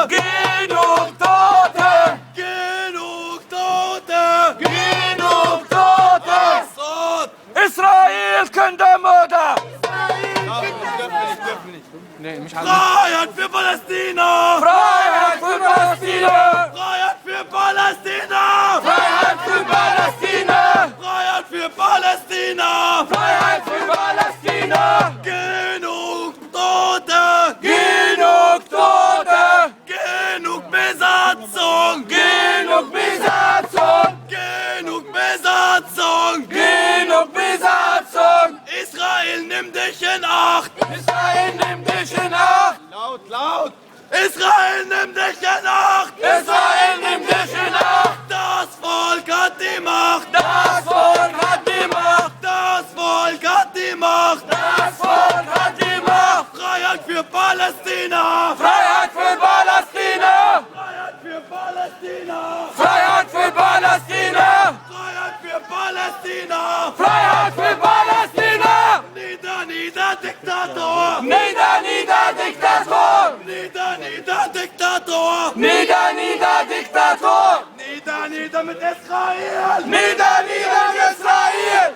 Genug Tote! Genug Tote! Genug Tote! Assad! Israel Kindermörder! Freiheit für Palästina! Freiheit für Palästina! Freiheit für Palästina! Freiheit für Palästina! Freiheit für Palästina! Freiheit für Palästina! Genug Tote! Genug Tote! Genug Besatzung! Genug Besatzung! Genug Besatzung! Genug Besatzung! Israel nimmt dich in Acht! Israel nimmt dich in Acht! Laut, laut! Israel nimmt dich in Acht! Israel nimmt dich in Acht! Das Volk hat die Macht! Das Volk hat die Macht! Das Volk hat die Macht! Das Volk hat die Macht! Freiheit für Palästina! Freiheit für Palästina! Freiheit für Palästina! Freiheit für Palästina! Freiheit für Palästina! Freiheit für Palästina! Nieder, nieder, Diktator! Nieder, nieder, Diktator! Nieder, nieder, Diktator! Nieder, nieder, Diktator! Nieder, nieder mit Israel! Nieder, nieder, Israel!